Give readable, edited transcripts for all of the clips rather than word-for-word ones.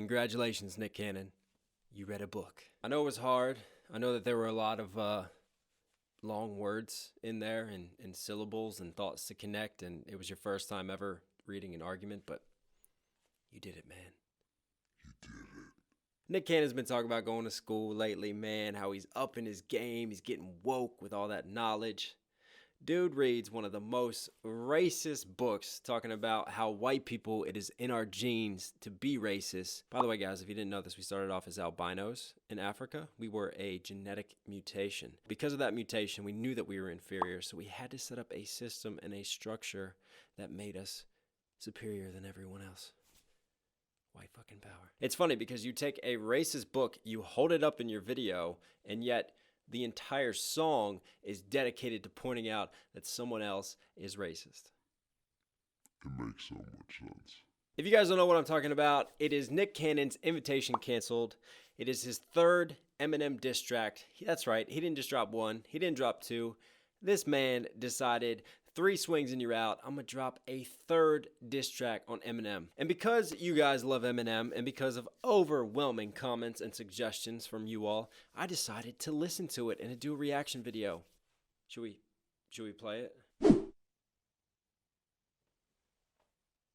Congratulations, Nick Cannon. You read a book. I know it was hard. I know that there were a lot of long words in there and syllables and thoughts to connect, and it was your first time ever reading an argument, but you did it, man. You did it. Nick Cannon's been talking about going to school lately, man, how he's up in his game, he's getting woke with all that knowledge. Dude reads one of the most racist books talking about how white people, it is in our genes to be racist. By the way, guys, if you didn't know this, we started off as albinos in Africa. We were a genetic mutation. Because of that mutation, we knew that we were inferior, so we had to set up a system and a structure that made us superior than everyone else. White fucking power. It's funny because you take a racist book, you hold it up in your video, and yet the entire song is dedicated to pointing out that someone else is racist. It makes so much sense. If you guys don't know what I'm talking about, it is Nick Cannon's Invitation Canceled. It is his third Eminem diss track. That's right, he didn't just drop one, he didn't drop two. This man decided 3 swings and you're out. I'm going to drop a third diss track on Eminem. And because you guys love Eminem and because of overwhelming comments and suggestions from you all, I decided to listen to it and to do a reaction video. Should we play it?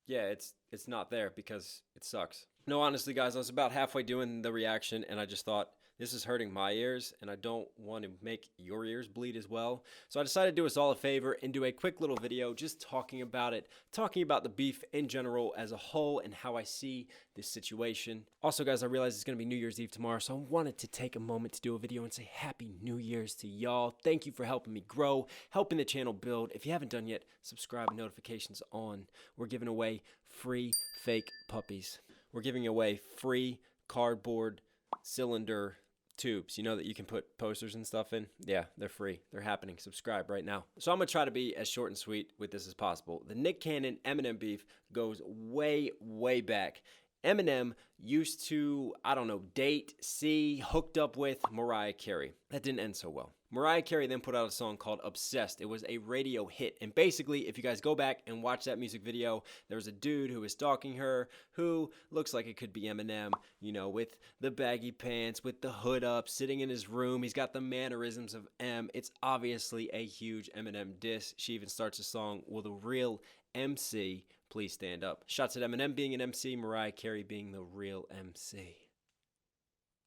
Yeah, it's not there because it sucks. No, honestly, guys, I was about halfway doing the reaction and I just thought, this is hurting my ears, and I don't want to make your ears bleed as well. So I decided to do us all a favor and do a quick little video just talking about it, talking about the beef in general as a whole and how I see this situation. Also, guys, I realize it's going to be New Year's Eve tomorrow, so I wanted to take a moment to do a video and say Happy New Year's to y'all. Thank you for helping me grow, helping the channel build. If you haven't done yet, subscribe, notifications on. We're giving away free fake puppies. We're giving away free cardboard cylinder tubes, you know, that you can put posters and stuff in. Yeah, they're free. They're happening. Subscribe right now. So I'm gonna try to be as short and sweet with this as possible. The Nick Cannon Eminem beef goes way, way back. Eminem used to, I don't know, date, see, hooked up with Mariah Carey. That didn't end so well. Mariah Carey then put out a song called Obsessed. It was a radio hit. And basically, if you guys go back and watch that music video, there was a dude who was stalking her who looks like it could be Eminem, you know, with the baggy pants, with the hood up, sitting in his room. He's got the mannerisms of M. It's obviously a huge Eminem diss. She even starts a song, Will the Real MC Please Stand Up? Shots at Eminem being an MC, Mariah Carey being the real MC.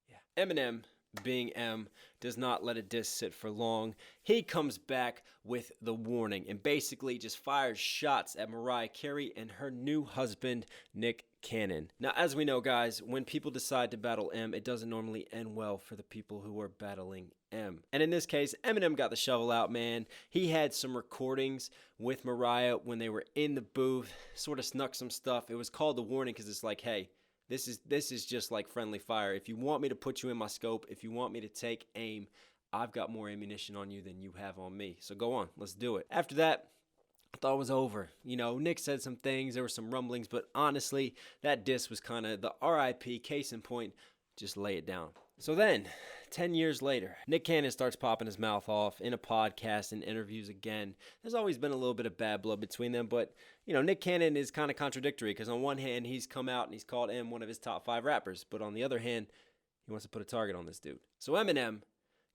Yeah. Eminem, being M, does not let a diss sit for long. He comes back with the warning and basically just fires shots at Mariah Carey and her new husband, Nick Cannon. Now, as we know, guys, when people decide to battle M, it doesn't normally end well for the people who are battling M. And in this case, Eminem got the shovel out, man. He had some recordings with Mariah when they were in the booth, sort of snuck some stuff. It was called the warning because it's like, hey, this is just like friendly fire. If you want me to put you in my scope, if you want me to take aim, I've got more ammunition on you than you have on me. So go on, let's do it. After that, I thought it was over. You know, Nick said some things, there were some rumblings, but honestly, that diss was kind of the RIP, case in point, just lay it down. So then, 10 years later, Nick Cannon starts popping his mouth off in a podcast and interviews again. There's always been a little bit of bad blood between them, but, you know, Nick Cannon is kind of contradictory because on one hand, he's come out and he's called M one of his top 5 rappers, but on the other hand, he wants to put a target on this dude. So Eminem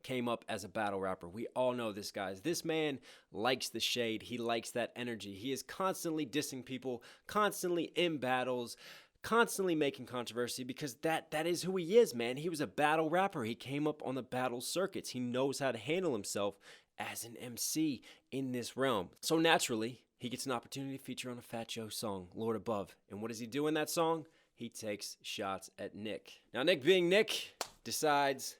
came up as a battle rapper. We all know this, guys. This man likes the shade. He likes that energy. He is constantly dissing people, constantly in battles, constantly making controversy because that is who he is, man. He was a battle rapper. He came up on the battle circuits. He knows how to handle himself as an MC in this realm. So naturally, he gets an opportunity to feature on a Fat Joe song, Lord Above. And what does he do in that song? He takes shots at Nick. Now, Nick being Nick decides,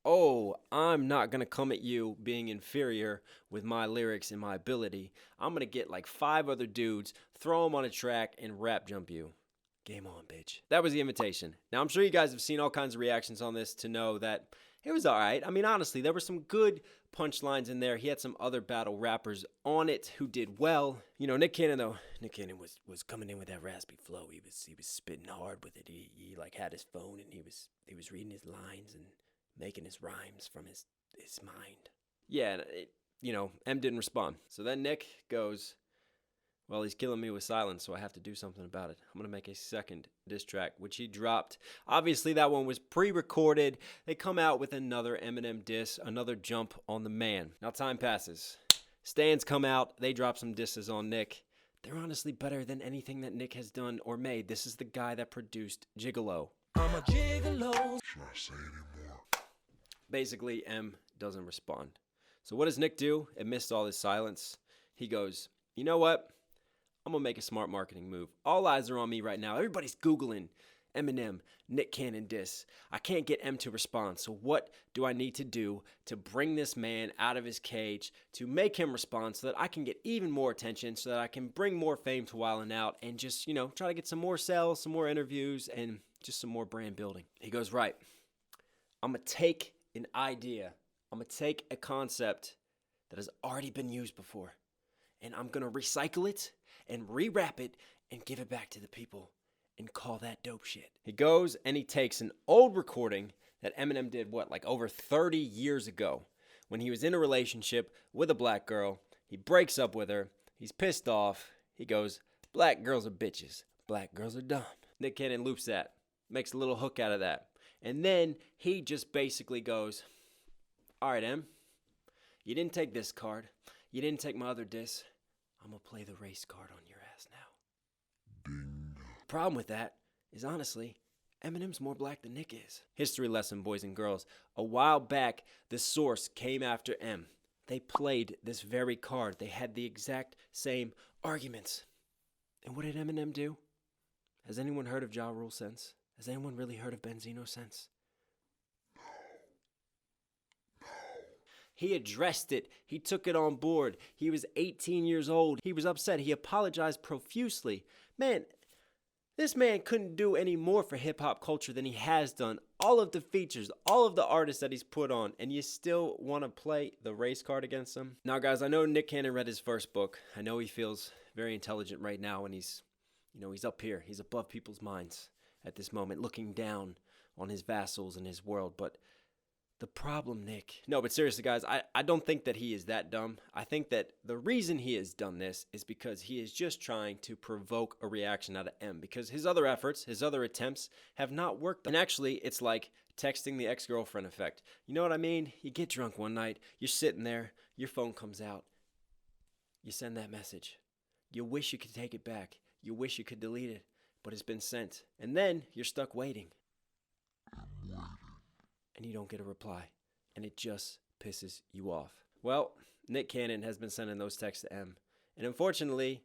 oh, I'm not going to come at you being inferior with my lyrics and my ability. I'm going to get like 5 other dudes, throw them on a track, and rap jump you. Game on, bitch. That was the invitation. Now, I'm sure you guys have seen all kinds of reactions on this to know that it was all right. I mean, honestly, there were some good punchlines in there. He had some other battle rappers on it who did well. You know, Nick Cannon, though, Nick Cannon was coming in with that raspy flow. He was spitting hard with it. He like had his phone and he was reading his lines and making his rhymes from his mind. Yeah, you know, M didn't respond. So then Nick goes, Well, he's killing me with silence, so I have to do something about it. I'm going to make a second diss track, which he dropped. Obviously, that one was pre-recorded. They come out with another Eminem diss, another jump on the man. Now, time passes. Stans come out. They drop some disses on Nick. They're honestly better than anything that Nick has done or made. This is the guy that produced Gigolo. I'm a gigolo. Should I say anymore? Basically, M doesn't respond. So what does Nick do amidst all this silence? He goes, you know what? I'm going to make a smart marketing move. All eyes are on me right now. Everybody's Googling Eminem, Nick Cannon diss. I can't get M to respond. So what do I need to do to bring this man out of his cage, to make him respond so that I can get even more attention, so that I can bring more fame to Wildin' Out and just, try to get some more sales, some more interviews, and just some more brand building. He goes, right, I'm going to take an idea. I'm going to take a concept that has already been used before, and I'm going to recycle it and rewrap it and give it back to the people and call that dope shit. He goes and he takes an old recording that Eminem did, over 30 years ago, when he was in a relationship with a black girl. He breaks up with her. He's pissed off. He goes, black girls are bitches. Black girls are dumb. Nick Cannon loops that, makes a little hook out of that. And then he just basically goes, all right, Em, you didn't take this card. You didn't take my other diss. I'm going to play the race card on your ass now. Ding. Problem with that is, honestly, Eminem's more black than Nick is. History lesson, boys and girls. A while back, the Source came after M. They played this very card. They had the exact same arguments. And what did Eminem do? Has anyone heard of Ja Rule since? Has anyone really heard of Benzino since? He addressed it. He took it on board. He was 18 years old. He was upset. He apologized profusely. Man, this man couldn't do any more for hip-hop culture than he has done. All of the features, all of the artists that he's put on, and you still want to play the race card against him? Now, guys, I know Nick Cannon read his first book. I know he feels very intelligent right now, and he's up here. He's above people's minds at this moment, looking down on his vassals and his world, but the problem, Nick. No, but seriously, guys, I don't think that he is that dumb. I think that the reason he has done this is because he is just trying to provoke a reaction out of M, because his other efforts, his other attempts have not worked. And actually, it's like texting the ex-girlfriend effect. You know what I mean? You get drunk one night, you're sitting there, your phone comes out, you send that message. You wish you could take it back. You wish you could delete it, but it's been sent. And then you're stuck waiting. And you don't get a reply, and it just pisses you off. Well, Nick Cannon has been sending those texts to M, and unfortunately,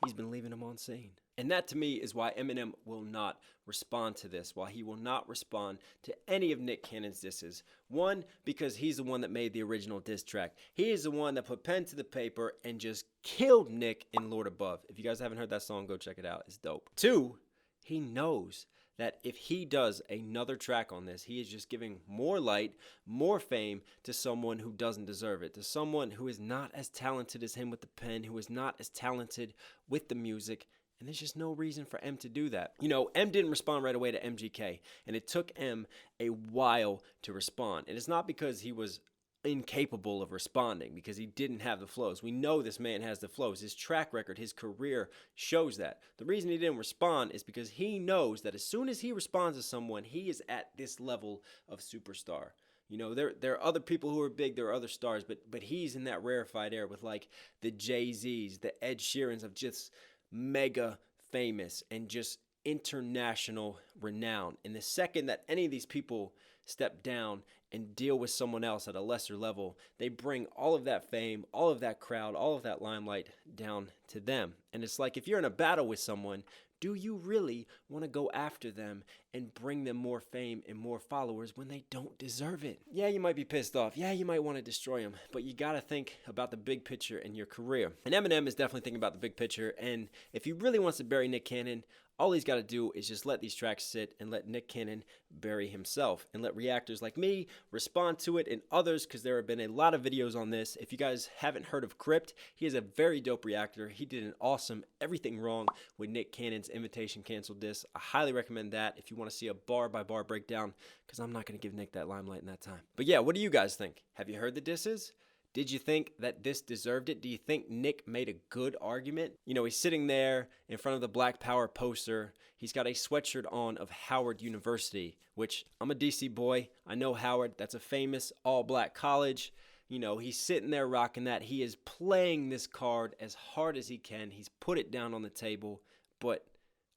he's been leaving them on scene. And that, to me, is why Eminem will not respond to this, why he will not respond to any of Nick Cannon's disses. One, because he's the one that made the original diss track. He is the one that put pen to the paper and just killed Nick in Lord Above. If you guys haven't heard that song, go check it out. It's dope. Two, he knows that if he does another track on this, he is just giving more light, more fame to someone who doesn't deserve it, to someone who is not as talented as him with the pen, who is not as talented with the music, and there's just no reason for M to do that. M didn't respond right away to MGK, and it took M a while to respond, and it's not because he was incapable of responding, because he didn't have the flows. We know this man has the flows. His track record, his career shows that. The reason he didn't respond is because he knows that as soon as he responds to someone, he is at this level of superstar. There are other people who are big, there are other stars, but he's in that rarefied air with like the Jay-Z's, the Ed Sheerans of just mega famous and just international renown. And the second that any of these people step down and deal with someone else at a lesser level, they bring all of that fame, all of that crowd, all of that limelight down to them. And it's like, if you're in a battle with someone, do you really want to go after them and bring them more fame and more followers when they don't deserve it? Yeah, you might be pissed off. Yeah, you might want to destroy them, but you got to think about the big picture in your career. And Eminem is definitely thinking about the big picture, and if he really wants to bury Nick Cannon, all he's got to do is just let these tracks sit and let Nick Cannon bury himself, and let reactors like me respond to it, and others, because there have been a lot of videos on this. If you guys haven't heard of Crypt, he is a very dope reactor. He did an awesome Everything Wrong with Nick Cannon's Invitation Cancel diss. I highly recommend that if you want to see a bar-by-bar breakdown, because I'm not going to give Nick that limelight in that time. But yeah, what do you guys think? Have you heard the disses? Did you think that this deserved it? Do you think Nick made a good argument? You know, he's sitting there in front of the Black Power poster. He's got a sweatshirt on of Howard University, which I'm a DC boy. I know Howard. That's a famous all-black college. You know, he's sitting there rocking that. He is playing this card as hard as he can. He's put it down on the table, but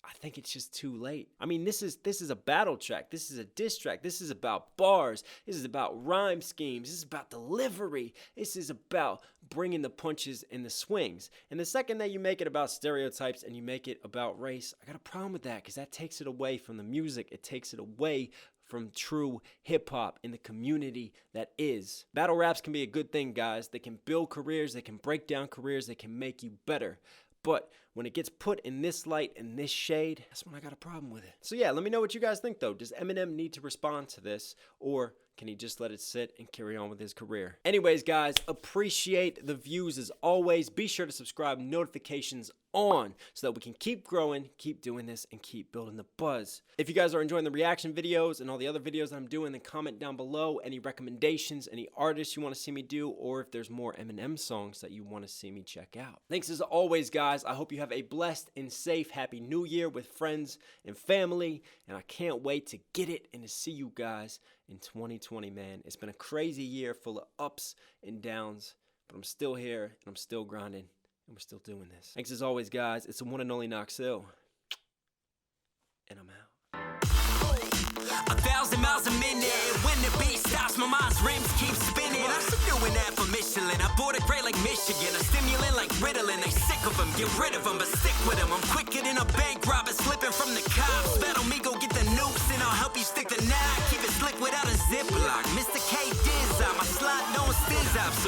I think it's just too late. I mean, this is a battle track. This is a diss track. This is about bars. This is about rhyme schemes. This is about delivery. This is about bringing the punches and the swings. And the second that you make it about stereotypes and you make it about race, I got a problem with that because that takes it away from the music. It takes it away from true hip-hop in the community that is. Battle raps can be a good thing, guys. They can build careers. They can break down careers. They can make you better. But when it gets put in this light, in this shade, that's when I got a problem with it. So yeah, let me know what you guys think though. Does Eminem need to respond to this, or can he just let it sit and carry on with his career? Anyways, guys, appreciate the views as always. Be sure to subscribe, notifications on, so that we can keep growing, keep doing this, and keep building the buzz. If you guys are enjoying the reaction videos and all the other videos that I'm doing, then comment down below any recommendations, any artists you want to see me do, or if there's more Eminem songs that you want to see me check out. Thanks as always, guys. I hope you have a blessed and safe Happy New Year with friends and family, and I can't wait to get it and to see you guys in 2020, man. It's been a crazy year full of ups and downs, but I'm still here and I'm still grinding. And we're still doing this. Thanks as always, guys. It's the one and only Knox Hill. And I'm out. 1,000 miles a minute. When the beat stops, my mind's rims keep spinning. I'm still doing that for Michelin. I bought a grade like Michigan. A stimulant like Ritalin. They sick of them, get rid of them, but stick with them. I'm quicker than a bank robber, slipping from the cops. Battle me, go get the nukes, and I'll help you stick the knife. Keep it slick without a ziplock. Mr. K Diz, my slot don't sizz up, so